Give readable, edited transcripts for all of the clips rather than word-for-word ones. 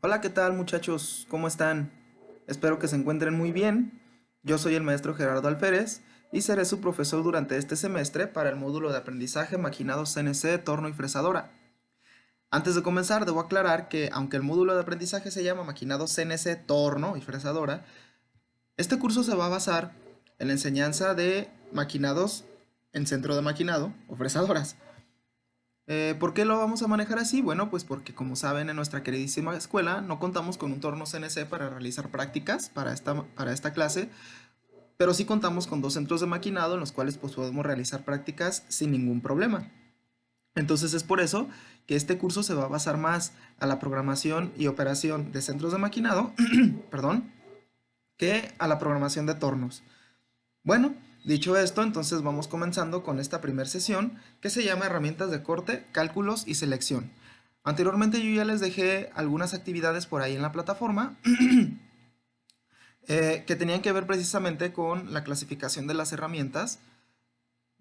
Hola, ¿qué tal muchachos? ¿Cómo están? Espero que se encuentren muy bien. Yo soy el maestro Gerardo Alférez y seré su profesor durante este semestre para el módulo de aprendizaje maquinado CNC, torno y fresadora. Antes de comenzar, debo aclarar que aunque el módulo de aprendizaje se llama maquinado CNC, torno y fresadora, este curso se va a basar en la enseñanza de maquinados en centro de maquinado o fresadoras. ¿Por qué lo vamos a manejar así? Bueno, pues porque como saben en nuestra queridísima escuela no contamos con un torno CNC para realizar prácticas para esta clase, pero sí contamos con dos centros de maquinado en los cuales pues podemos realizar prácticas sin ningún problema. Entonces es por eso que este curso se va a basar más a la programación y operación de centros de maquinado, perdón, que a la programación de tornos. Bueno, dicho esto, entonces vamos comenzando con esta primera sesión que se llama herramientas de corte, cálculos y selección. Anteriormente yo ya les dejé algunas actividades por ahí en la plataforma que tenían que ver precisamente con la clasificación de las herramientas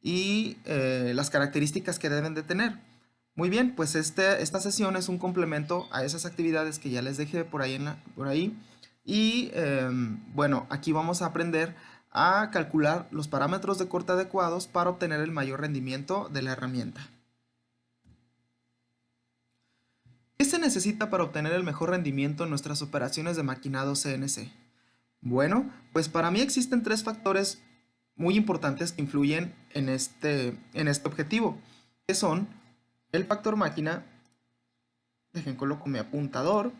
y las características que deben de tener. Muy bien, pues esta sesión es un complemento a esas actividades que ya les dejé por ahí. Y bueno, aquí vamos a aprender a calcular los parámetros de corte adecuados para obtener el mayor rendimiento de la herramienta. ¿Qué se necesita para obtener el mejor rendimiento en nuestras operaciones de maquinado CNC? Bueno, pues para mí existen tres factores muy importantes que influyen en este objetivo, que son el factor máquina, dejen coloco mi apuntador,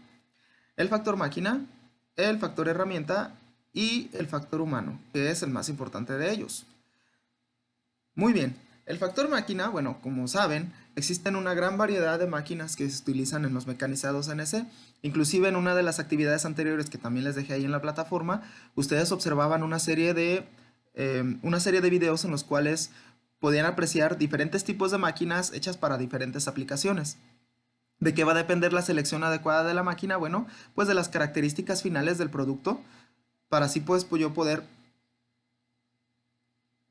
el factor máquina, el factor herramienta y el factor humano, que es el más importante de ellos. Muy bien, el factor máquina, bueno, como saben, existen una gran variedad de máquinas que se utilizan en los mecanizados CNC. Inclusive en una de las actividades anteriores que también les dejé ahí en la plataforma, ustedes observaban una serie de videos en los cuales podían apreciar diferentes tipos de máquinas hechas para diferentes aplicaciones. ¿De qué va a depender la selección adecuada de la máquina? Bueno, pues de las características finales del producto, para así pues yo poder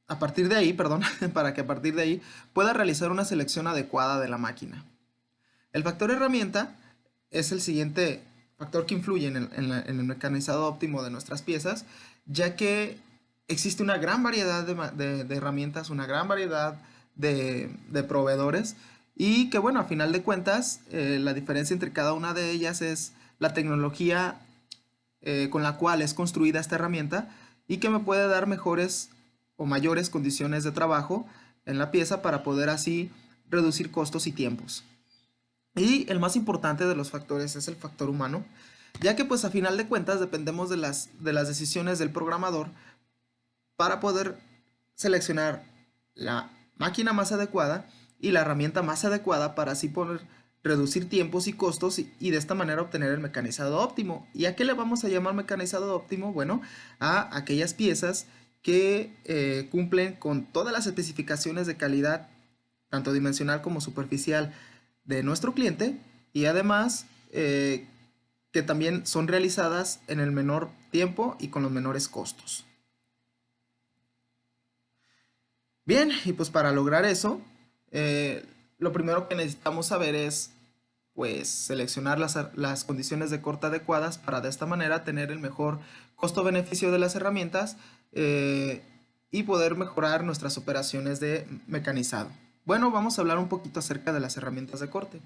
a partir de ahí, perdón, para que a partir de ahí pueda realizar una selección adecuada de la máquina. El factor herramienta es el siguiente factor que influye en el mecanizado óptimo de nuestras piezas, ya que existe una gran variedad de herramientas, una gran variedad de proveedores y que bueno, a final de cuentas, la diferencia entre cada una de ellas es la tecnología con la cual es construida esta herramienta y que me puede dar mejores o mayores condiciones de trabajo en la pieza para poder así reducir costos y tiempos. Y el más importante de los factores es el factor humano, ya que pues a final de cuentas dependemos de las decisiones del programador para poder seleccionar la máquina más adecuada y la herramienta más adecuada para así poder reducir tiempos y costos y de esta manera obtener el mecanizado óptimo. ¿Y a qué le vamos a llamar mecanizado óptimo? Bueno, a aquellas piezas que cumplen con todas las especificaciones de calidad, tanto dimensional como superficial, de nuestro cliente y además que también son realizadas en el menor tiempo y con los menores costos. Bien, y pues para lograr eso, eh, lo primero que necesitamos saber es, pues, seleccionar las condiciones de corte adecuadas para de esta manera tener el mejor costo-beneficio de las herramientas eh, y poder mejorar nuestras operaciones de mecanizado. Bueno, vamos a hablar un poquito acerca de las herramientas de corte.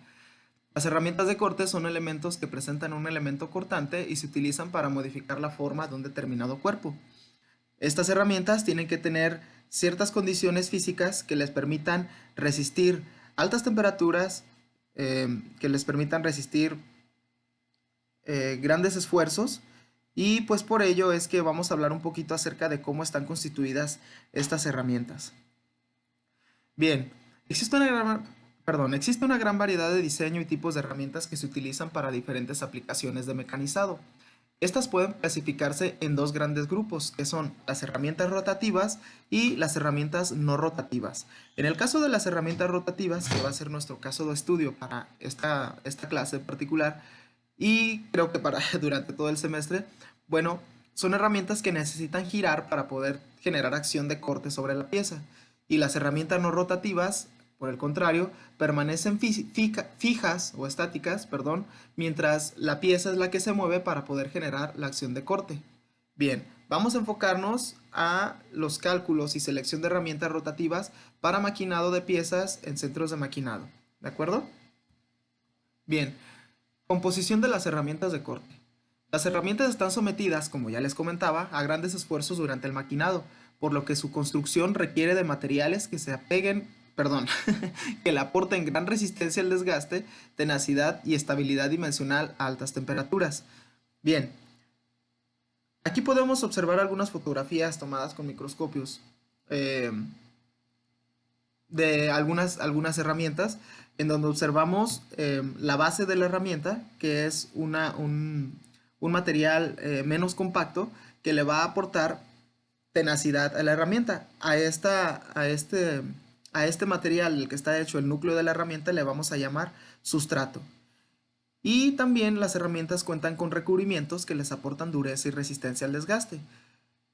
Las herramientas de corte son elementos que presentan un elemento cortante y se utilizan para modificar la forma de un determinado cuerpo. Estas herramientas tienen que tener ciertas condiciones físicas que les permitan resistir altas temperaturas, que les permitan resistir grandes esfuerzos y pues por ello es que vamos a hablar un poquito acerca de cómo están constituidas estas herramientas. Bien, existe una gran variedad de diseño y tipos de herramientas que se utilizan para diferentes aplicaciones de mecanizado. Estas pueden clasificarse en dos grandes grupos, que son las herramientas rotativas y las herramientas no rotativas. En el caso de las herramientas rotativas, que va a ser nuestro caso de estudio para esta clase en particular, y creo que para durante todo el semestre, bueno, son herramientas que necesitan girar para poder generar acción de corte sobre la pieza. Y las herramientas no rotativas, por el contrario, permanecen fijas o estáticas, perdón, mientras la pieza es la que se mueve para poder generar la acción de corte. Bien, vamos a enfocarnos a los cálculos y selección de herramientas rotativas para maquinado de piezas en centros de maquinado. ¿De acuerdo? Bien, composición de las herramientas de corte. Las herramientas están sometidas, como ya les comentaba, a grandes esfuerzos durante el maquinado, por lo que su construcción requiere de materiales que se apeguen, perdón, que le aporten gran resistencia al desgaste, tenacidad y estabilidad dimensional a altas temperaturas. Bien, aquí podemos observar algunas fotografías tomadas con microscopios de algunas herramientas en donde observamos la base de la herramienta, que es un material menos compacto que le va a aportar tenacidad a la herramienta. A este material, el que está hecho el núcleo de la herramienta, le vamos a llamar sustrato. Y también las herramientas cuentan con recubrimientos que les aportan dureza y resistencia al desgaste.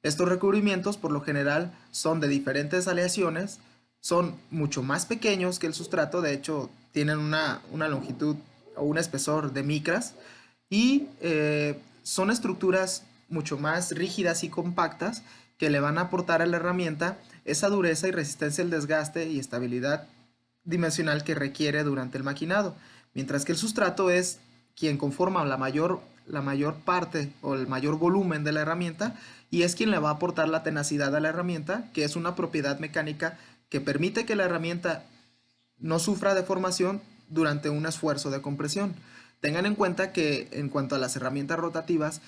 Estos recubrimientos por lo general son de diferentes aleaciones, son mucho más pequeños que el sustrato, de hecho tienen una longitud o un espesor de micras y son estructuras mucho más rígidas y compactas que le van a aportar a la herramienta esa dureza y resistencia al desgaste y estabilidad dimensional que requiere durante el maquinado, mientras que el sustrato es quien conforma la mayor parte o el mayor volumen de la herramienta y es quien le va a aportar la tenacidad a la herramienta, que es una propiedad mecánica que permite que la herramienta no sufra deformación durante un esfuerzo de compresión. Tengan en cuenta que en cuanto a las herramientas rotativas,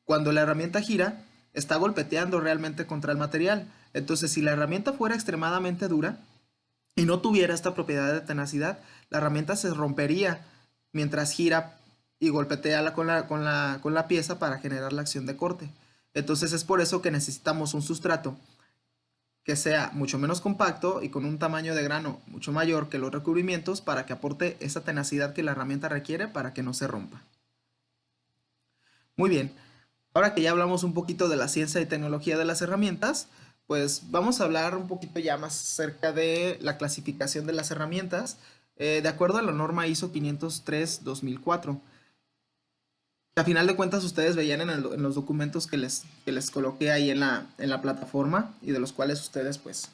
cuando la herramienta gira, está golpeteando realmente contra el material. Entonces, si la herramienta fuera extremadamente dura y no tuviera esta propiedad de tenacidad, la herramienta se rompería mientras gira y golpetea con la pieza para generar la acción de corte. Entonces es por eso que necesitamos un sustrato que sea mucho menos compacto y con un tamaño de grano mucho mayor que los recubrimientos para que aporte esa tenacidad que la herramienta requiere para que no se rompa. Muy bien, ahora que ya hablamos un poquito de la ciencia y tecnología de las herramientas, pues vamos a hablar un poquito ya más acerca de la clasificación de las herramientas de acuerdo a la norma ISO 503-2004. A final de cuentas ustedes veían en los documentos que les coloqué ahí en la plataforma y de los cuales ustedes pues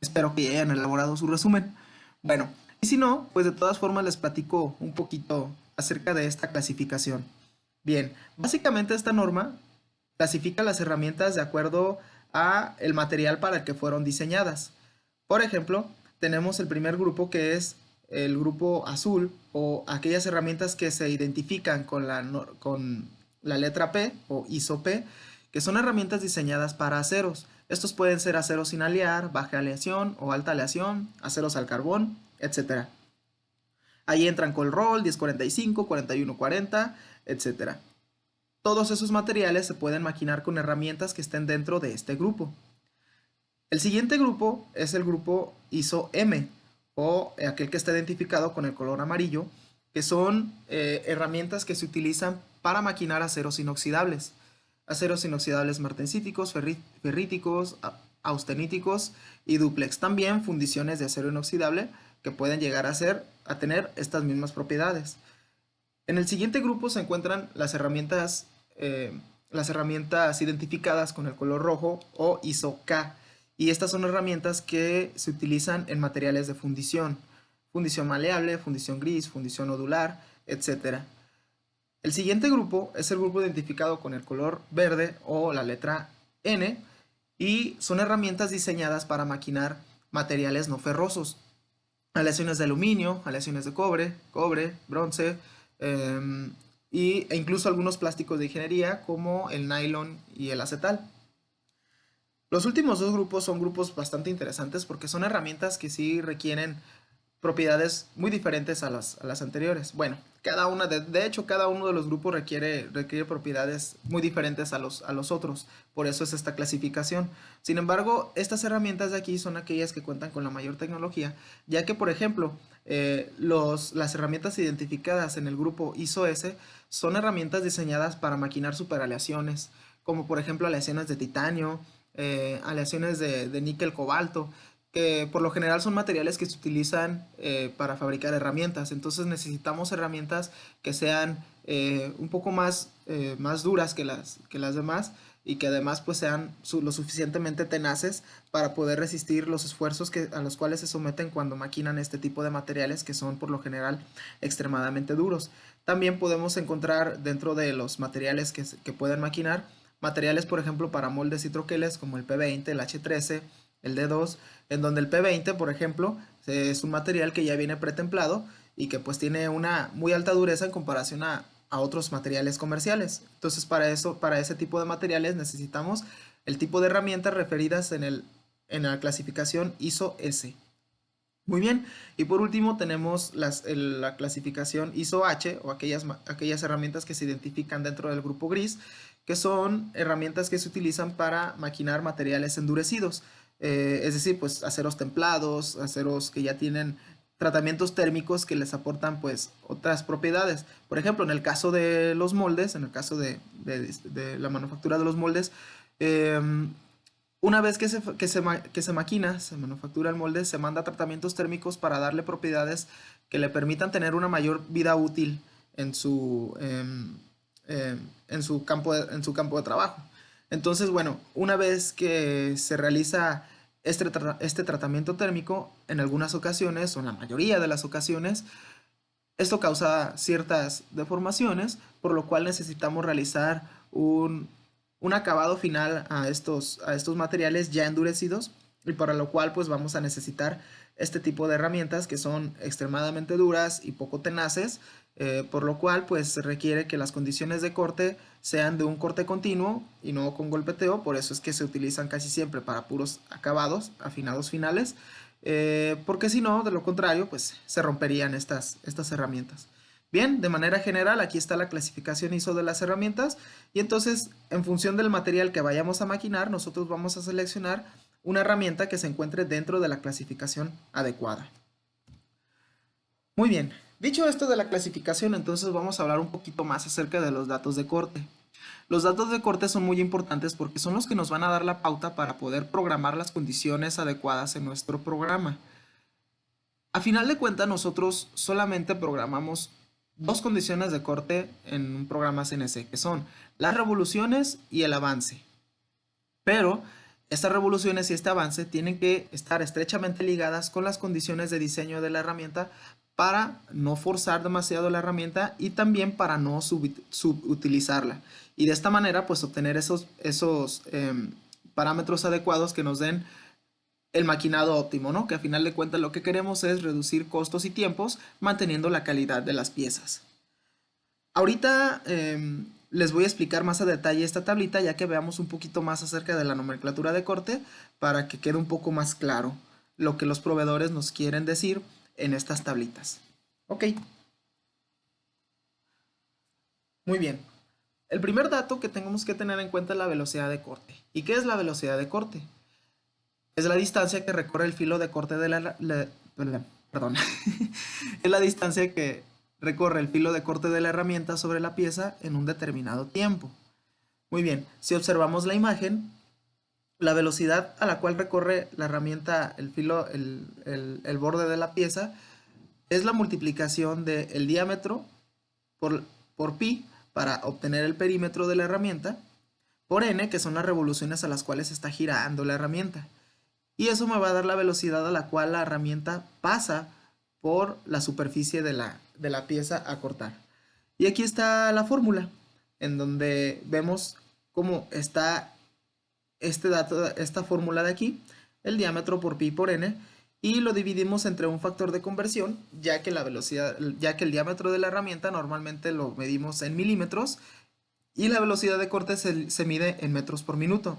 espero que ya hayan elaborado su resumen. Bueno, y si no, pues de todas formas les platico un poquito acerca de esta clasificación. Bien, básicamente esta norma clasifica las herramientas de acuerdo a el material para el que fueron diseñadas. Por ejemplo, tenemos el primer grupo que es el grupo azul o aquellas herramientas que se identifican con la letra P o ISO P, que son herramientas diseñadas para aceros. Estos pueden ser aceros sin alear, baja aleación o alta aleación, aceros al carbón, etc. Ahí entran Colrol, 1045, 4140, etc. Todos esos materiales se pueden maquinar con herramientas que estén dentro de este grupo. El siguiente grupo es el grupo ISO M, o aquel que está identificado con el color amarillo, que son herramientas que se utilizan para maquinar aceros inoxidables. Aceros inoxidables martensíticos, ferríticos, austeníticos y dúplex. También fundiciones de acero inoxidable que pueden llegar a tener estas mismas propiedades. En el siguiente grupo se encuentran las herramientas identificadas con el color rojo o ISO K. Y estas son herramientas que se utilizan en materiales de fundición maleable, fundición gris, fundición nodular, etc. El siguiente grupo es el grupo identificado con el color verde o la letra N y son herramientas diseñadas para maquinar materiales no ferrosos. Aleaciones de aluminio, aleaciones de cobre, bronce e incluso algunos plásticos de ingeniería como el nylon y el acetal. Los últimos dos grupos son grupos bastante interesantes porque son herramientas que sí requieren propiedades muy diferentes a las anteriores. Bueno, de hecho, cada uno de los grupos requiere propiedades muy diferentes a los otros. Por eso es esta clasificación. Sin embargo, estas herramientas de aquí son aquellas que cuentan con la mayor tecnología, ya que, por ejemplo, las herramientas identificadas en el grupo ISO S son herramientas diseñadas para maquinar superaleaciones, como por ejemplo aleaciones de titanio, aleaciones de níquel cobalto, que por lo general son materiales que se utilizan para fabricar herramientas. Entonces necesitamos herramientas que sean un poco más duras que las demás y que además pues sean lo suficientemente tenaces para poder resistir los esfuerzos a los cuales se someten cuando maquinan este tipo de materiales que son por lo general extremadamente duros. También podemos encontrar dentro de los materiales que pueden maquinar materiales, por ejemplo, para moldes y troqueles como el P20, el H13, el D2, en donde el P20, por ejemplo, es un material que ya viene pretemplado y que pues tiene una muy alta dureza en comparación a otros materiales comerciales. Entonces para eso, para ese tipo de materiales necesitamos el tipo de herramientas referidas en la clasificación ISO-S. Muy bien, y por último tenemos la clasificación ISO-H o aquellas herramientas que se identifican dentro del grupo gris, que son herramientas que se utilizan para maquinar materiales endurecidos, es decir, pues aceros templados, aceros que ya tienen tratamientos térmicos que les aportan pues otras propiedades. Por ejemplo, en el caso de los moldes, en el caso de la manufactura de los moldes, una vez que se maquina, se manufactura el molde, se manda a tratamientos térmicos para darle propiedades que le permitan tener una mayor vida útil en su campo de trabajo. Entonces, bueno, una vez que se realiza este tratamiento térmico, en algunas ocasiones, o en la mayoría de las ocasiones, esto causa ciertas deformaciones, por lo cual necesitamos realizar un acabado final a estos materiales ya endurecidos, y para lo cual pues vamos a necesitar este tipo de herramientas que son extremadamente duras y poco tenaces, por lo cual pues se requiere que las condiciones de corte sean de un corte continuo y no con golpeteo. Por eso es que se utilizan casi siempre para puros acabados, afinados finales, porque si no, de lo contrario, pues se romperían estas herramientas. Bien, de manera general, aquí está la clasificación ISO de las herramientas, y entonces, en función del material que vayamos a maquinar, nosotros vamos a seleccionar una herramienta que se encuentre dentro de la clasificación adecuada. Muy bien, dicho esto de la clasificación, entonces vamos a hablar un poquito más acerca de los datos de corte. Los datos de corte son muy importantes porque son los que nos van a dar la pauta para poder programar las condiciones adecuadas en nuestro programa. A final de cuentas, nosotros solamente programamos dos condiciones de corte en un programa CNC, que son las revoluciones y el avance. Pero estas revoluciones y este avance tienen que estar estrechamente ligadas con las condiciones de diseño de la herramienta para no forzar demasiado la herramienta y también para no subutilizarla. Y de esta manera, pues obtener esos parámetros adecuados que nos den el maquinado óptimo, ¿no? Que a final de cuentas lo que queremos es reducir costos y tiempos manteniendo la calidad de las piezas. Ahorita les voy a explicar más a detalle esta tablita ya que veamos un poquito más acerca de la nomenclatura de corte para que quede un poco más claro lo que los proveedores nos quieren decir en estas tablitas. Ok. Muy bien. El primer dato que tenemos que tener en cuenta es la velocidad de corte. ¿Y qué es la velocidad de corte? Es la distancia que recorre el filo de corte de perdón. Es la distancia que recorre el filo de corte de la herramienta sobre la pieza en un determinado tiempo. Muy bien, si observamos la imagen, la velocidad a la cual recorre la herramienta el filo, el borde de la pieza, es la multiplicación del diámetro por pi para obtener el perímetro de la herramienta, por n, que son las revoluciones a las cuales está girando la herramienta. Y eso me va a dar la velocidad a la cual la herramienta pasa por la superficie de la pieza a cortar. Y aquí está la fórmula, en donde vemos cómo está esta fórmula de aquí, el diámetro por pi por n, y lo dividimos entre un factor de conversión, ya que el diámetro de la herramienta normalmente lo medimos en milímetros, y la velocidad de corte se mide en metros por minuto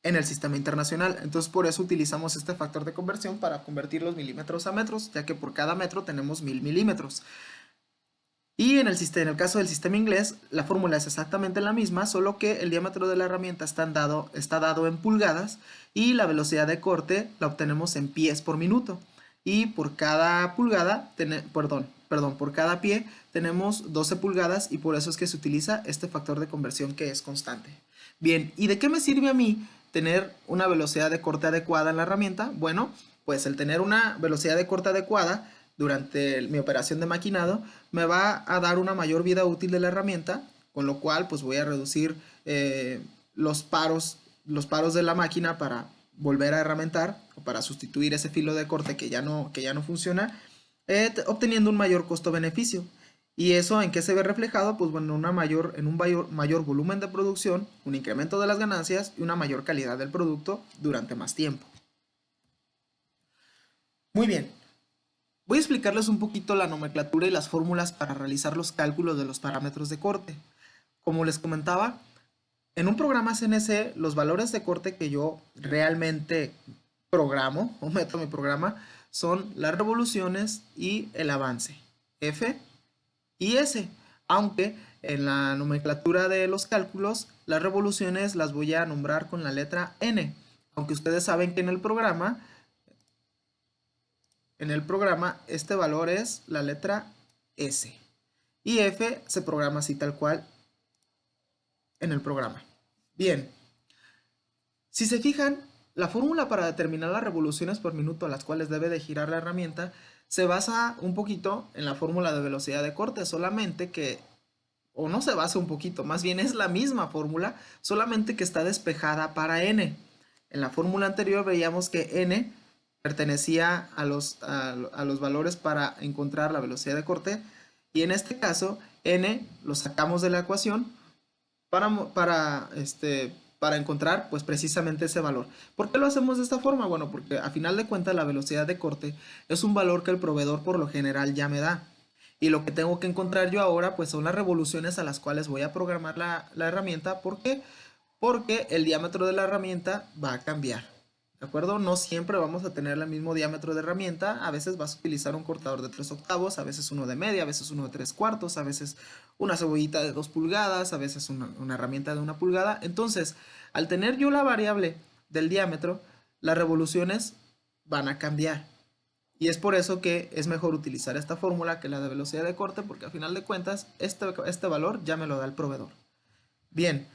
en el sistema internacional. Entonces por eso utilizamos este factor de conversión para convertir los milímetros a metros, ya que por cada metro tenemos 1000 milímetros. Y en el caso del sistema inglés, la fórmula es exactamente la misma, solo que el diámetro de la herramienta está dado en pulgadas y la velocidad de corte la obtenemos en pies por minuto. Y por cada pulgada, por cada pie tenemos 12 pulgadas y por eso es que se utiliza este factor de conversión que es constante. Bien, ¿y de qué me sirve a mí tener una velocidad de corte adecuada en la herramienta? Bueno, Pues el tener una velocidad de corte adecuada durante mi operación de maquinado me va a dar una mayor vida útil de la herramienta, con lo cual pues voy a reducir los paros de la máquina para volver a herramentar o para sustituir ese filo de corte que ya no funciona, obteniendo un mayor costo-beneficio. ¿Y eso en qué se ve reflejado? Pues bueno, en un mayor volumen de producción, un incremento de las ganancias y una mayor calidad del producto durante más tiempo. Muy bien, voy a explicarles un poquito la nomenclatura y las fórmulas para realizar los cálculos de los parámetros de corte. Como les comentaba, en un programa CNC, los valores de corte que yo realmente programo o meto en mi programa son las revoluciones y el avance, F y S. Aunque en la nomenclatura de los cálculos, las revoluciones las voy a nombrar con la letra N. Aunque ustedes saben que en el programa este valor es la letra S. Y F se programa así tal cual en el programa. Bien, si se fijan, la fórmula para determinar las revoluciones por minuto a las cuales debe de girar la herramienta se basa un poquito en la fórmula de velocidad de corte, solamente que, o no se basa un poquito, más bien es la misma fórmula, solamente que está despejada para n. En la fórmula anterior veíamos que n pertenecía a los valores para encontrar la velocidad de corte, y en este caso n lo sacamos de la ecuación para encontrar pues precisamente ese valor. ¿Por qué lo hacemos de esta forma? Bueno, porque a final de cuentas la velocidad de corte es un valor que el proveedor por lo general ya me da. Y lo que tengo que encontrar yo ahora pues son las revoluciones a las cuales voy a programar la herramienta. ¿Por qué? Porque el diámetro de la herramienta va a cambiar. ¿De acuerdo? No siempre vamos a tener el mismo diámetro de herramienta. A veces vas a utilizar un cortador de 3/8, a veces uno de media, a veces uno de 3/4, a veces una cebollita de 2 pulgadas, a veces una herramienta de 1 pulgada. Entonces, al tener yo la variable del diámetro, las revoluciones van a cambiar. Y es por eso que es mejor utilizar esta fórmula que la de velocidad de corte, porque al final de cuentas este valor ya me lo da el proveedor. Bien,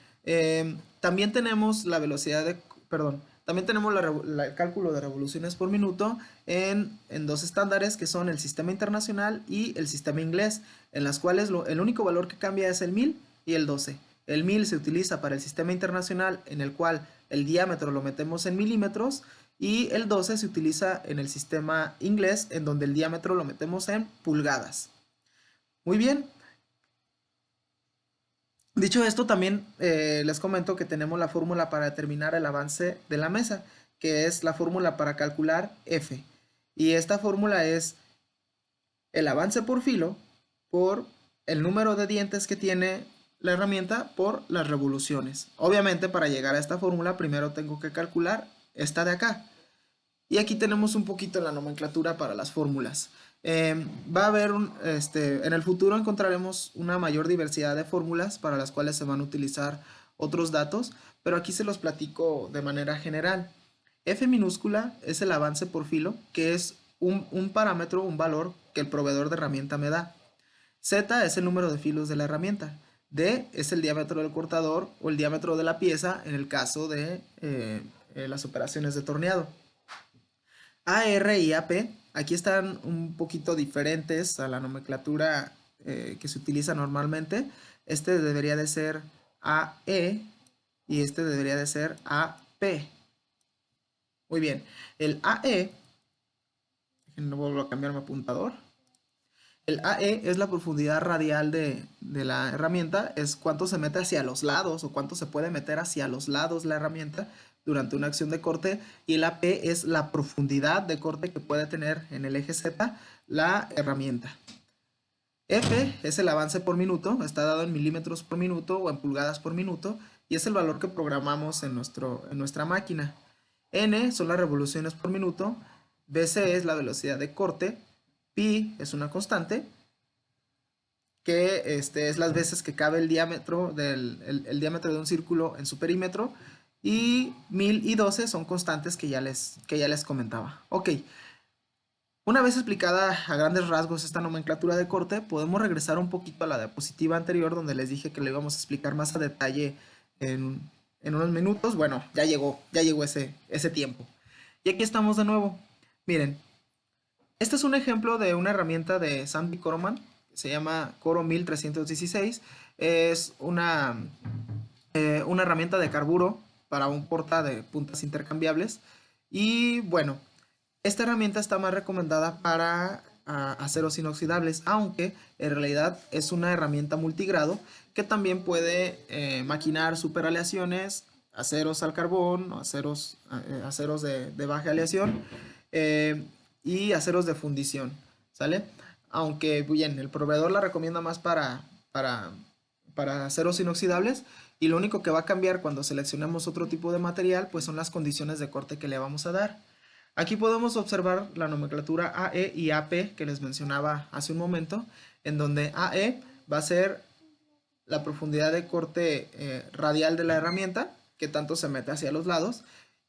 también tenemos la velocidad de, perdón, también tenemos el cálculo de revoluciones por minuto en dos estándares que son el sistema internacional y el sistema inglés, en las cuales el único valor que cambia es el 1000 y el 12. El 1000 se utiliza para el sistema internacional, en el cual el diámetro lo metemos en milímetros, y el 12 se utiliza en el sistema inglés, en donde el diámetro lo metemos en pulgadas. Muy bien. Dicho esto, también les comento que tenemos la fórmula para determinar el avance de la mesa, que es la fórmula para calcular F. Y esta fórmula es el avance por filo por el número de dientes que tiene la herramienta por las revoluciones. Obviamente, para llegar a esta fórmula primero tengo que calcular esta de acá. Y aquí tenemos un poquito la nomenclatura para las fórmulas. Va a haber en el futuro encontraremos una mayor diversidad de fórmulas para las cuales se van a utilizar otros datos, pero aquí se los platico de manera general. F minúscula es el avance por filo, que es un parámetro, un valor que el proveedor de herramienta me da. Z es el número de filos de la herramienta. D es el diámetro del cortador o el diámetro de la pieza en el caso de las operaciones de torneado. AR y AP aquí están un poquito diferentes a la nomenclatura que se utiliza normalmente. Este debería de ser AE y este debería de ser AP. Muy bien, el AE, no vuelvo a cambiar mi apuntador. El AE es la profundidad radial de la herramienta, es cuánto se mete hacia los lados o cuánto se puede meter hacia los lados la herramienta durante una acción de corte, y el AP es la profundidad de corte que puede tener en el eje Z la herramienta. F es el avance por minuto, está dado en milímetros por minuto o en pulgadas por minuto, y es el valor que programamos en nuestra máquina. N son las revoluciones por minuto, BC es la velocidad de corte, pi es una constante, que es las veces que cabe el diámetro el diámetro de un círculo en su perímetro, y 1000 y 12 son constantes que ya les comentaba. Ok, una vez explicada a grandes rasgos esta nomenclatura de corte, podemos regresar un poquito a la diapositiva anterior donde les dije que le íbamos a explicar más a detalle en unos minutos. Bueno, ya llegó ese tiempo. Y aquí estamos de nuevo. Miren, este es un ejemplo de una herramienta de Sandy Coroman, se llama Coro 1316. Es una herramienta de carburo para un porta de puntas intercambiables. Y bueno, esta herramienta está más recomendada para aceros inoxidables, aunque en realidad es una herramienta multigrado que también puede maquinar superaleaciones, aceros al carbón, aceros de baja aleación eh, y aceros de fundición, ¿sale? Aunque bien, el proveedor la recomienda más para aceros inoxidables, y lo único que va a cambiar cuando seleccionemos otro tipo de material pues son las condiciones de corte que le vamos a dar. Aquí podemos observar la nomenclatura AE y AP que les mencionaba hace un momento, en donde AE va a ser la profundidad de corte radial de la herramienta, que tanto se mete hacia los lados.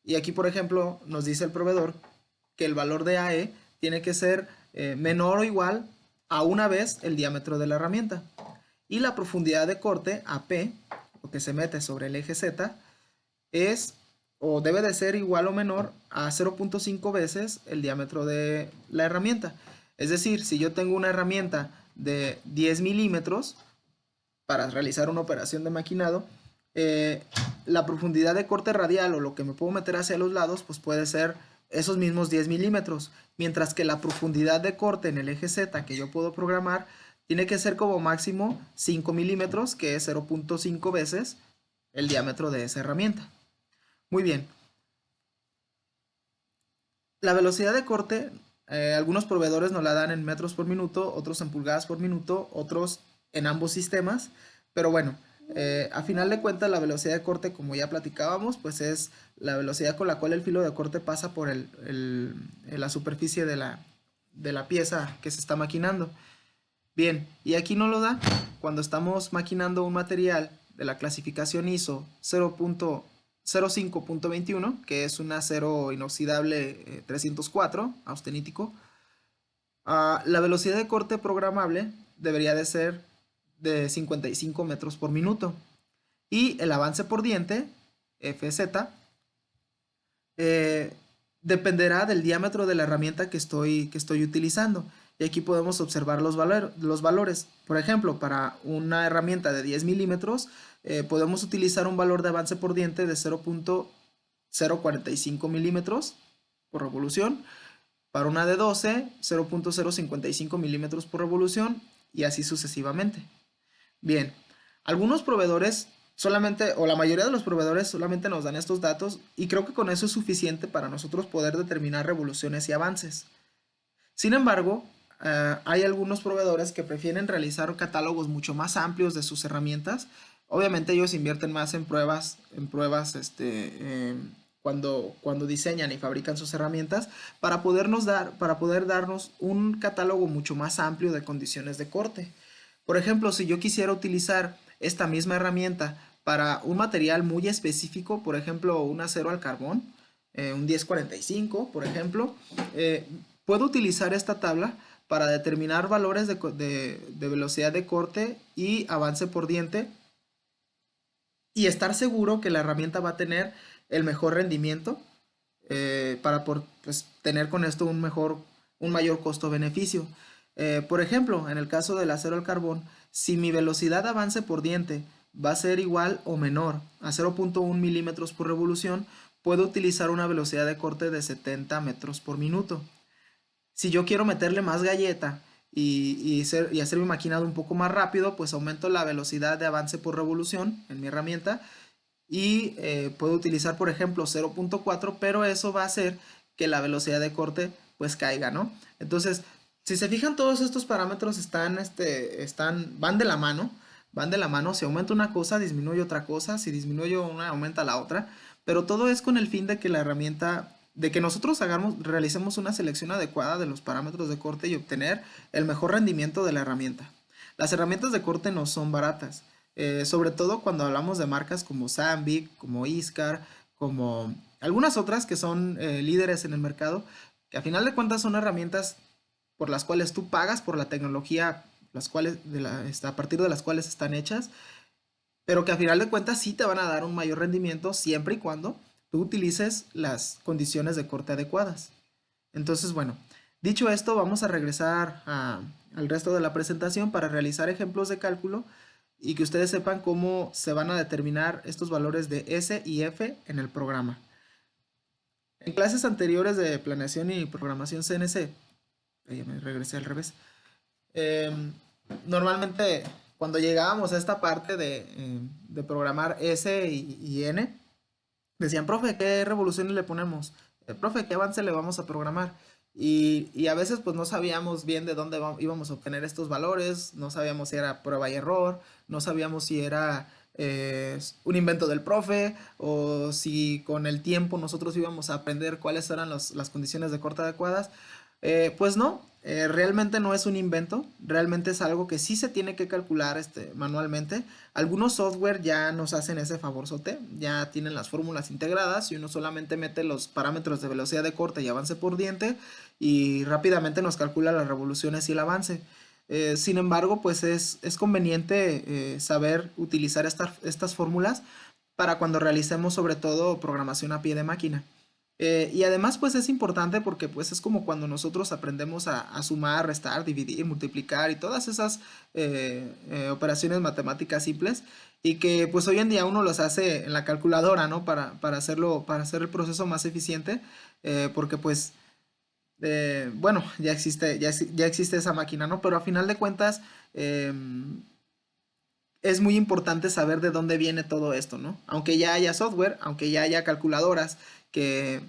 Y aquí, por ejemplo, nos dice el proveedor que el valor de AE tiene que ser menor o igual a una vez el diámetro de la herramienta. Y la profundidad de corte AP, lo que se mete sobre el eje Z, es o debe de ser igual o menor a 0.5 veces el diámetro de la herramienta. Es decir, si yo tengo una herramienta de 10 milímetros para realizar una operación de maquinado, la profundidad de corte radial o lo que me puedo meter hacia los lados pues puede ser esos mismos 10 milímetros, mientras que la profundidad de corte en el eje Z que yo puedo programar tiene que ser como máximo 5 milímetros, que es 0.5 veces el diámetro de esa herramienta. Muy bien. La velocidad de corte, algunos proveedores nos la dan en metros por minuto, otros en pulgadas por minuto, otros en ambos sistemas. Pero bueno, a final de cuentas la velocidad de corte, como ya platicábamos, pues es la velocidad con la cual el filo de corte pasa por la superficie de la pieza que se está maquinando. Bien, y aquí no lo da cuando estamos maquinando un material de la clasificación ISO 0.05.21, que es un acero inoxidable 304, austenítico. La velocidad de corte programable debería de ser de 55 metros por minuto. Y el avance por diente, FZ, eh, dependerá del diámetro de la herramienta que estoy utilizando. Y aquí podemos observar los valores. Por ejemplo, para una herramienta de 10 milímetros, podemos utilizar un valor de avance por diente de 0.045 milímetros por revolución. Para una de 12, 0.055 milímetros por revolución, y así sucesivamente. Bien, algunos proveedores solamente, o la mayoría de los proveedores solamente nos dan estos datos, y creo que con eso es suficiente para nosotros poder determinar revoluciones y avances. Sin embargo, hay algunos proveedores que prefieren realizar catálogos mucho más amplios de sus herramientas. Obviamente ellos invierten más en pruebas, cuando diseñan y fabrican sus herramientas para poder darnos un catálogo mucho más amplio de condiciones de corte. Por ejemplo, si yo quisiera utilizar esta misma herramienta para un material muy específico, por ejemplo, un acero al carbón, un 1045, por ejemplo, puedo utilizar esta tabla para determinar valores de velocidad de corte y avance por diente, y estar seguro que la herramienta va a tener el mejor rendimiento para pues, tener con esto un mayor costo-beneficio. Por ejemplo, en el caso del acero al carbón, si mi velocidad de avance por diente va a ser igual o menor a 0.1 milímetros por revolución, puedo utilizar una velocidad de corte de 70 metros por minuto. Si yo quiero meterle más galleta y hacer mi maquinado un poco más rápido, pues aumento la velocidad de avance por revolución en mi herramienta, y puedo utilizar, por ejemplo, 0.4, pero eso va a hacer que la velocidad de corte pues caiga, ¿no? Entonces, si se fijan, todos estos parámetros van de la mano. Si aumenta una cosa, disminuye otra cosa; si disminuye una, aumenta la otra, pero todo es con el fin de que la herramienta, de que nosotros realicemos una selección adecuada de los parámetros de corte y obtener el mejor rendimiento de la herramienta. Las herramientas de corte no son baratas, sobre todo cuando hablamos de marcas como Sandvik, como Iscar, como algunas otras que son líderes en el mercado, que a final de cuentas son herramientas por las cuales tú pagas por la tecnología, a partir de las cuales están hechas, pero que a final de cuentas sí te van a dar un mayor rendimiento siempre y cuando tú utilices las condiciones de corte adecuadas. Entonces, bueno, dicho esto, vamos a regresar al resto de la presentación para realizar ejemplos de cálculo y que ustedes sepan cómo se van a determinar estos valores de S y F en el programa. En clases anteriores de planeación y programación CNC, ya me regresé al revés, normalmente cuando llegábamos a esta parte de programar S y N, decían, profe, ¿qué revoluciones le ponemos? Profe, ¿qué avance le vamos a programar? Y a veces pues no sabíamos bien de dónde íbamos a obtener estos valores, no sabíamos si era prueba y error, no sabíamos si era un invento del profe o si con el tiempo nosotros íbamos a aprender cuáles eran las condiciones de corte adecuadas. Pues no, realmente no es un invento, realmente es algo que sí se tiene que calcular manualmente. Algunos software ya nos hacen ese favorzote, ya tienen las fórmulas integradas y uno solamente mete los parámetros de velocidad de corte y avance por diente y rápidamente nos calcula las revoluciones y el avance. Sin embargo, pues es conveniente saber utilizar estas fórmulas para cuando realicemos sobre todo programación a pie de máquina. Y además pues es importante porque pues es como cuando nosotros aprendemos a sumar, restar, dividir, multiplicar y todas esas operaciones matemáticas simples y que pues hoy en día uno los hace en la calculadora, ¿no? Para hacerlo, para hacer el proceso más eficiente, porque pues bueno, ya existe esa máquina, ¿no? Pero a final de cuentas es muy importante saber de dónde viene todo esto, ¿no? Aunque ya haya software, aunque ya haya calculadoras que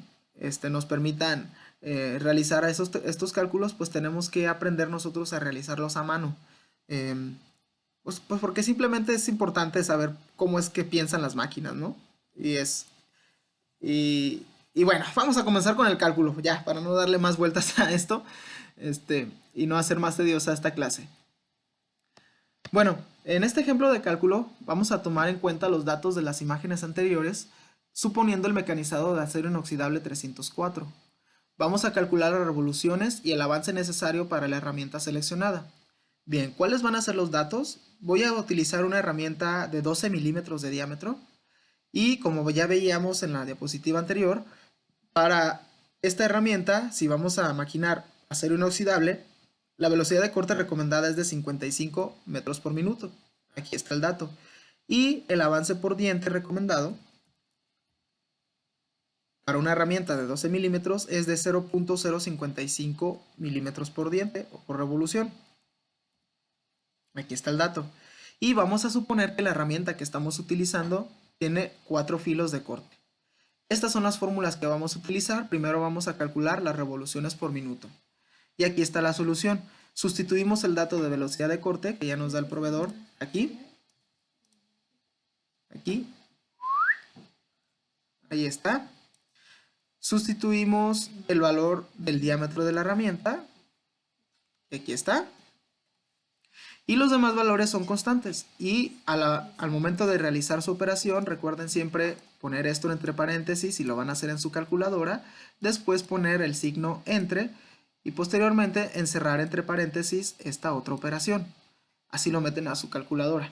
nos permitan realizar estos cálculos, pues tenemos que aprender nosotros a realizarlos a mano. Em, pues porque simplemente es importante saber cómo es que piensan las máquinas, ¿no? Y es. Y, y bueno, vamos a comenzar con el cálculo, ya, para no darle más vueltas a esto, y no hacer más tediosa esta clase. Bueno, en este ejemplo de cálculo vamos a tomar en cuenta los datos de las imágenes anteriores, suponiendo el mecanizado de acero inoxidable 304. Vamos a calcular las revoluciones y el avance necesario para la herramienta seleccionada. Bien, ¿cuáles van a ser los datos? Voy a utilizar una herramienta de 12 milímetros de diámetro y como ya veíamos en la diapositiva anterior, para esta herramienta, si vamos a maquinar acero inoxidable, la velocidad de corte recomendada es de 55 metros por minuto. Aquí está el dato. Y el avance por diente recomendado para una herramienta de 12 milímetros es de 0.055 milímetros por diente o por revolución. Aquí está el dato. Y vamos a suponer que la herramienta que estamos utilizando tiene 4 filos de corte. Estas son las fórmulas que vamos a utilizar. Primero vamos a calcular las revoluciones por minuto. Y aquí está la solución. Sustituimos el dato de velocidad de corte que ya nos da el proveedor aquí. Aquí. Ahí está. Sustituimos el valor del diámetro de la herramienta. Aquí está. Y los demás valores son constantes. Y al momento de realizar su operación, recuerden siempre poner esto entre paréntesis si lo van a hacer en su calculadora. Después poner el signo entre y posteriormente encerrar entre paréntesis esta otra operación. Así lo meten a su calculadora.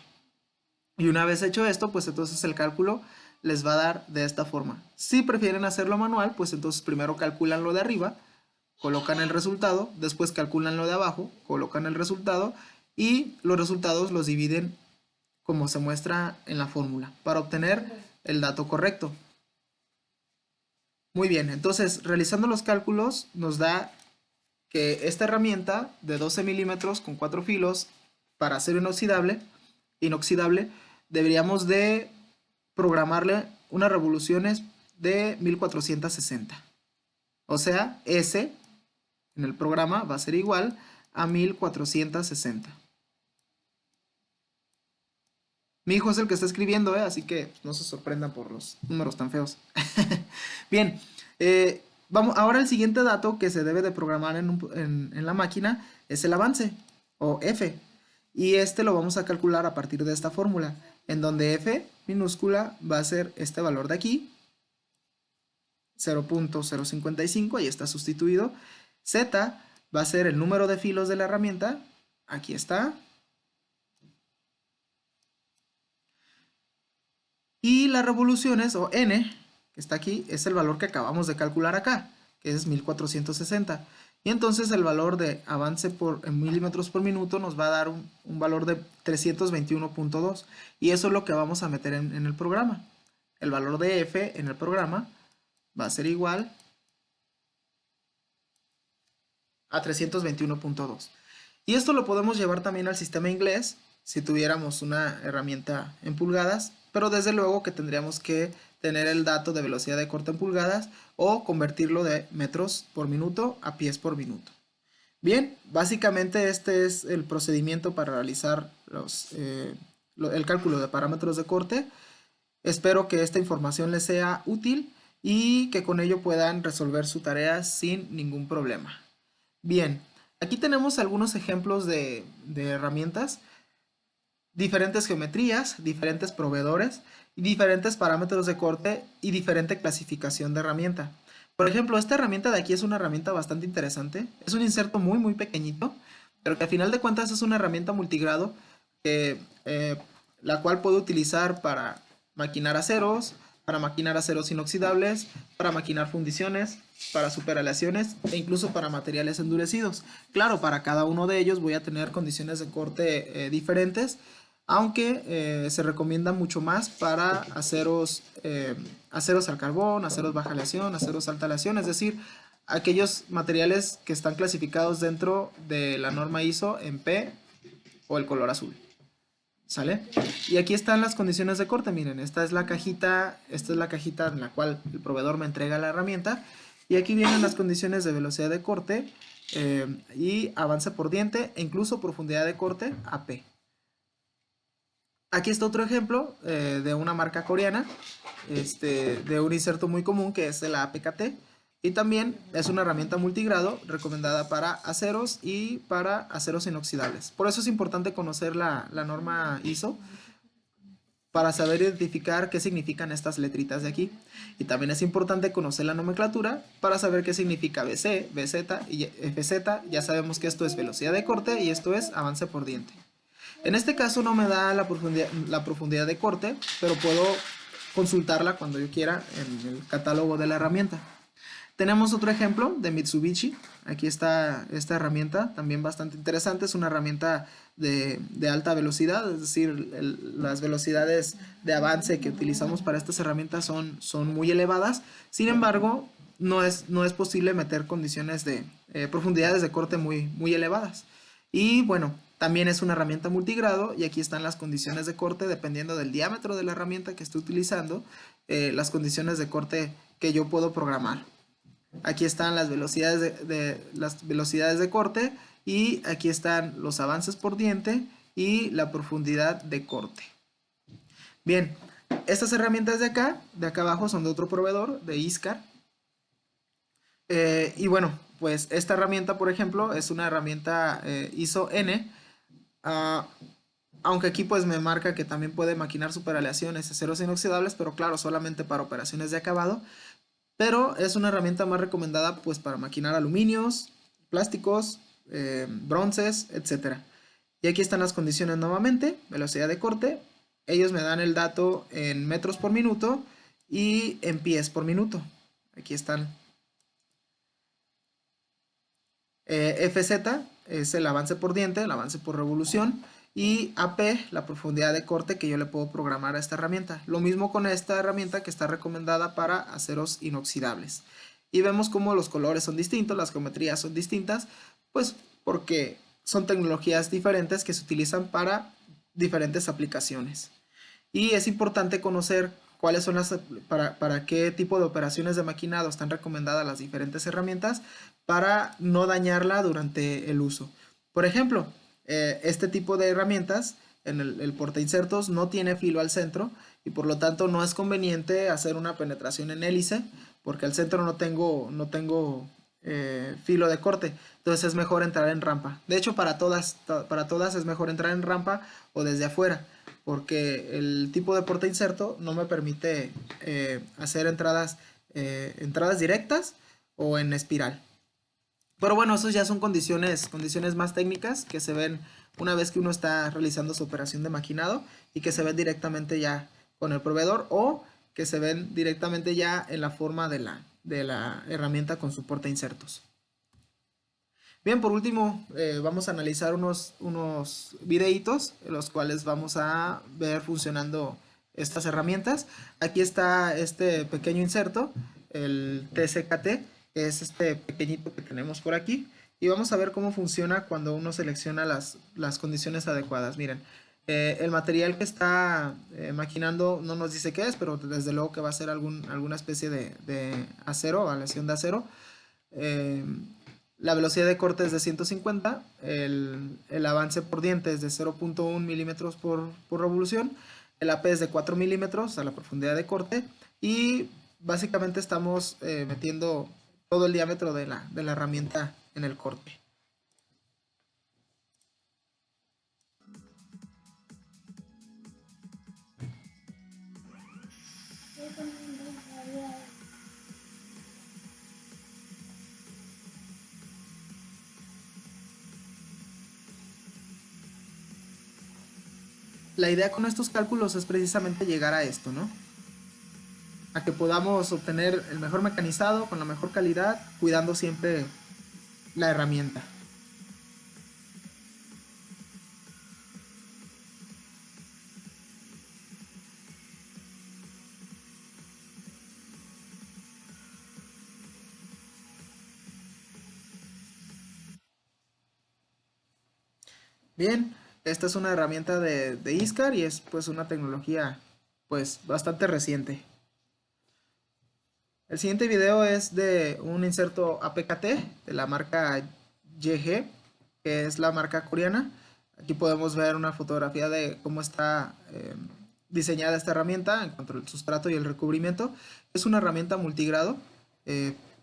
Y una vez hecho esto, pues entonces el cálculo les va a dar de esta forma. Si prefieren hacerlo manual, pues entonces primero calculan lo de arriba, colocan el resultado, después calculan lo de abajo, colocan el resultado y los resultados los dividen como se muestra en la fórmula para obtener el dato correcto. Muy bien, entonces realizando los cálculos nos da que esta herramienta de 12 milímetros con 4 filos para acero inoxidable deberíamos de programarle unas revoluciones de 1460. O sea, S en el programa va a ser igual a 1460. Mi hijo es el que está escribiendo, así que no se sorprendan por los números tan feos. Bien, vamos, ahora el siguiente dato que se debe de programar en la máquina es el avance, o F. Y este lo vamos a calcular a partir de esta fórmula, en donde F minúscula va a ser este valor de aquí, 0.055, ahí está sustituido. Z va a ser el número de filos de la herramienta, aquí está. Y las revoluciones, o n, que está aquí, es el valor que acabamos de calcular acá. que es 1460. Y entonces el valor de avance en milímetros por minuto nos va a dar un valor de 321.2. Y eso es lo que vamos a meter en el programa. El valor de F en el programa va a ser igual a 321.2. Y esto lo podemos llevar también al sistema inglés si tuviéramos una herramienta en pulgadas, pero desde luego que tendríamos que tener el dato de velocidad de corte en pulgadas o convertirlo de metros por minuto a pies por minuto. Bien, básicamente este es el procedimiento para realizar el cálculo de parámetros de corte. Espero que esta información les sea útil y que con ello puedan resolver su tarea sin ningún problema. Bien, aquí tenemos algunos ejemplos de herramientas, diferentes geometrías, diferentes proveedores, diferentes parámetros de corte y diferente clasificación de herramienta. Por ejemplo, esta herramienta de aquí es una herramienta bastante interesante. Es un inserto muy pequeñito, pero que al final de cuentas es una herramienta multigrado la cual puedo utilizar para maquinar aceros, para maquinar aceros inoxidables, para maquinar fundiciones, para superaleaciones e incluso para materiales endurecidos. Claro, para cada uno de ellos voy a tener condiciones de corte diferentes, aunque se recomienda mucho más para aceros al carbón, aceros baja aleación, aceros alta aleación, es decir, aquellos materiales que están clasificados dentro de la norma ISO en P o el color azul. ¿Sale? Y aquí están las condiciones de corte. Miren, esta es la cajita en la cual el proveedor me entrega la herramienta. Y aquí vienen las condiciones de velocidad de corte y avance por diente e incluso profundidad de corte AP. Aquí está otro ejemplo de una marca coreana, de un inserto muy común que es el APKT. Y también es una herramienta multigrado recomendada para aceros y para aceros inoxidables. Por eso es importante conocer la norma ISO para saber identificar qué significan estas letritas de aquí. Y también es importante conocer la nomenclatura para saber qué significa BC, BZ y FZ. Ya sabemos que esto es velocidad de corte y esto es avance por diente. En este caso no me da la profundidad de corte, pero puedo consultarla cuando yo quiera en el catálogo de la herramienta. Tenemos otro ejemplo de Mitsubishi. Aquí está esta herramienta, también bastante interesante. Es una herramienta de alta velocidad, es decir, las velocidades de avance que utilizamos para estas herramientas son muy elevadas. Sin embargo, no es posible meter condiciones de profundidades de corte muy elevadas. Y bueno, también es una herramienta multigrado y aquí están las condiciones de corte dependiendo del diámetro de la herramienta que esté utilizando, las condiciones de corte que yo puedo programar. Aquí están las velocidades de corte y aquí están los avances por diente y la profundidad de corte. Bien, estas herramientas de acá abajo son de otro proveedor, de ISCAR. Y bueno, pues esta herramienta, por ejemplo, es una herramienta ISO N. Aunque aquí pues me marca que también puede maquinar superaleaciones, aceros inoxidables, pero claro, solamente para operaciones de acabado. Pero es una herramienta más recomendada pues para maquinar aluminios, plásticos, bronces, etc. Y aquí están las condiciones nuevamente, velocidad de corte. Ellos me dan el dato en metros por minuto y en pies por minuto. Aquí están. FZ es el avance por diente, el avance por revolución. Y AP, la profundidad de corte que yo le puedo programar a esta herramienta. Lo mismo con esta herramienta que está recomendada para aceros inoxidables. Y vemos cómo los colores son distintos, las geometrías son distintas, pues porque son tecnologías diferentes que se utilizan para diferentes aplicaciones. Y es importante conocer cuáles son para qué tipo de operaciones de maquinado están recomendadas las diferentes herramientas para no dañarla durante el uso. Por ejemplo, este tipo de herramientas en el portainsertos no tiene filo al centro y por lo tanto no es conveniente hacer una penetración en hélice porque al centro no tengo filo de corte, entonces es mejor entrar en rampa. De hecho, para todas es mejor entrar en rampa o desde afuera porque el tipo de portainserto no me permite hacer entradas directas o en espiral. Pero bueno, eso ya son condiciones más técnicas que se ven una vez que uno está realizando su operación de maquinado y que se ven directamente ya con el proveedor o que se ven directamente ya en la forma de de la herramienta con su portainsertos. Bien, por último, vamos a analizar unos videitos en los cuales vamos a ver funcionando estas herramientas. Aquí está este pequeño inserto, el TCKT, que es este pequeñito que tenemos por aquí. Y vamos a ver cómo funciona cuando uno selecciona las condiciones adecuadas. Miren, el material que está maquinando no nos dice qué es, pero desde luego que va a ser alguna especie de acero, aleación de acero. La velocidad de corte es de 150, el avance por diente es de 0.1 milímetros por revolución, el AP es de 4 milímetros a la profundidad de corte y básicamente estamos metiendo todo el diámetro de la herramienta en el corte. La idea con estos cálculos es precisamente llegar a esto, ¿no? A que podamos obtener el mejor mecanizado con la mejor calidad, cuidando siempre la herramienta. Bien, esta es una herramienta de ISCAR y es pues una tecnología pues bastante reciente. El siguiente video es de un inserto APKT de la marca YG, que es la marca coreana. Aquí podemos ver una fotografía de cómo está diseñada esta herramienta en cuanto al sustrato y el recubrimiento. Es una herramienta multigrado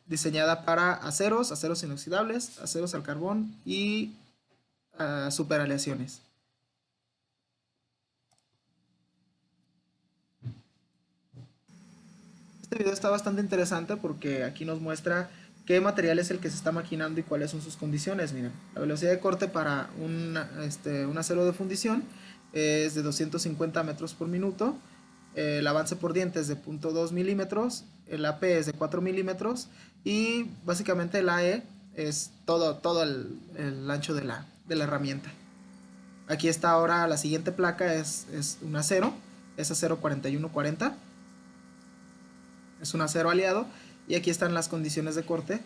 diseñada para aceros, aceros inoxidables, aceros al carbón y superaleaciones. Este video está bastante interesante porque aquí nos muestra qué material es el que se está maquinando y cuáles son sus condiciones. Miren, la velocidad de corte para un acero de fundición es de 250 metros por minuto. El avance por diente es de 0.2 milímetros. El AP es de 4 milímetros. Y básicamente el AE es todo el ancho de la herramienta. Aquí está ahora la siguiente placa, es un acero. Es acero 4140. Es un acero aliado y aquí están las condiciones de corte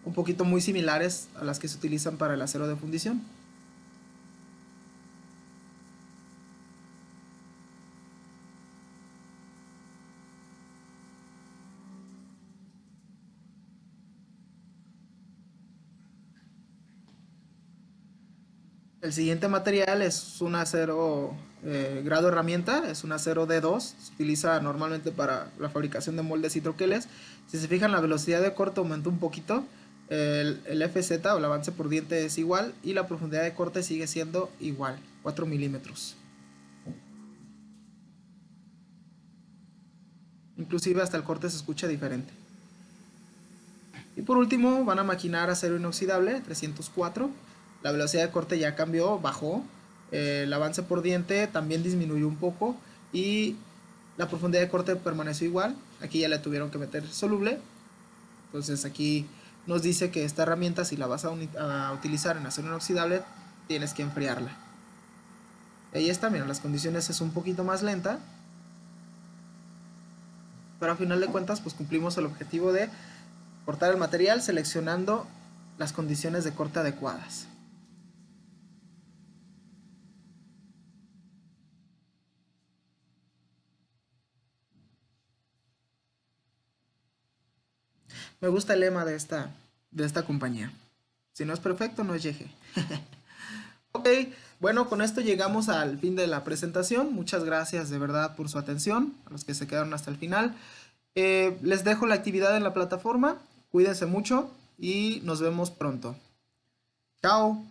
un poquito muy similares a las que se utilizan para el acero de fundición. El siguiente material es un acero grado herramienta, es un acero D2, se utiliza normalmente para la fabricación de moldes y troqueles. Si se fijan, la velocidad de corte aumentó un poquito, el FZ o el avance por diente es igual y la profundidad de corte sigue siendo igual, 4 milímetros. Inclusive hasta el corte se escucha diferente. Y por último van a maquinar acero inoxidable 304. La velocidad de corte ya cambió, bajó. El avance por diente también disminuyó un poco y la profundidad de corte permaneció igual. Aquí ya le tuvieron que meter soluble. Entonces aquí nos dice que esta herramienta, si la vas a utilizar en acero inoxidable, tienes que enfriarla. Ahí está, miren, las condiciones es un poquito más lenta, pero a final de cuentas pues cumplimos el objetivo de cortar el material seleccionando las condiciones de corte adecuadas. Me gusta el lema de esta compañía. Si no es perfecto, no es YG. Ok, bueno, con esto llegamos al fin de la presentación. Muchas gracias de verdad por su atención, a los que se quedaron hasta el final. Les dejo la actividad en la plataforma. Cuídense mucho y nos vemos pronto. Chao.